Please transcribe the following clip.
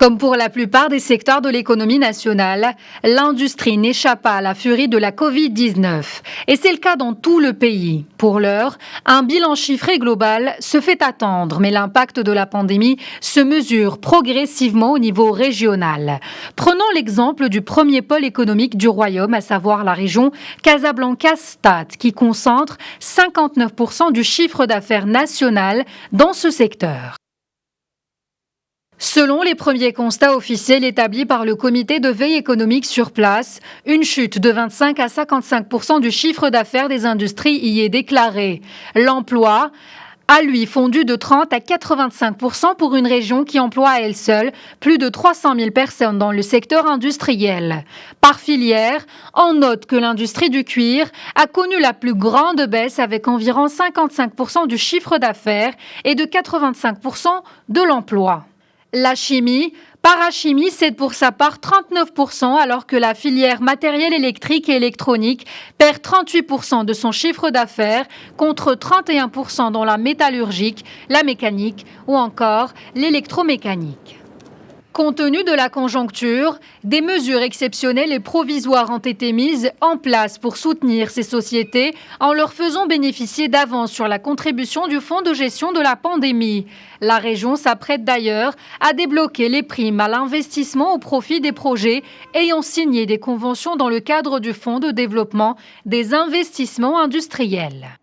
Comme pour la plupart des secteurs de l'économie nationale, l'industrie n'échappe pas à la furie de la Covid-19. Et c'est le cas dans tout le pays. Pour l'heure, un bilan chiffré global se fait attendre, mais l'impact de la pandémie se mesure progressivement au niveau régional. Prenons l'exemple du premier pôle économique du royaume, à savoir la région Casablanca-Stade, qui concentre 59% du chiffre d'affaires national dans ce secteur. Selon les premiers constats officiels établis par le comité de veille économique sur place, une chute de 25 à 55% du chiffre d'affaires des industries y est déclarée. L'emploi a lui fondu de 30 à 85% pour une région qui emploie à elle seule plus de 300 000 personnes dans le secteur industriel. Par filière, on note que l'industrie du cuir a connu la plus grande baisse avec environ 55% du chiffre d'affaires et de 85% de l'emploi. La chimie, parachimie cède pour sa part 39% alors que la filière matériel électrique et électronique perd 38% de son chiffre d'affaires contre 31% dans la métallurgique, la mécanique ou encore l'électromécanique. Compte tenu de la conjoncture, des mesures exceptionnelles et provisoires ont été mises en place pour soutenir ces sociétés en leur faisant bénéficier d'avance sur la contribution du fonds de gestion de la pandémie. La région s'apprête d'ailleurs à débloquer les primes à l'investissement au profit des projets ayant signé des conventions dans le cadre du fonds de développement des investissements industriels.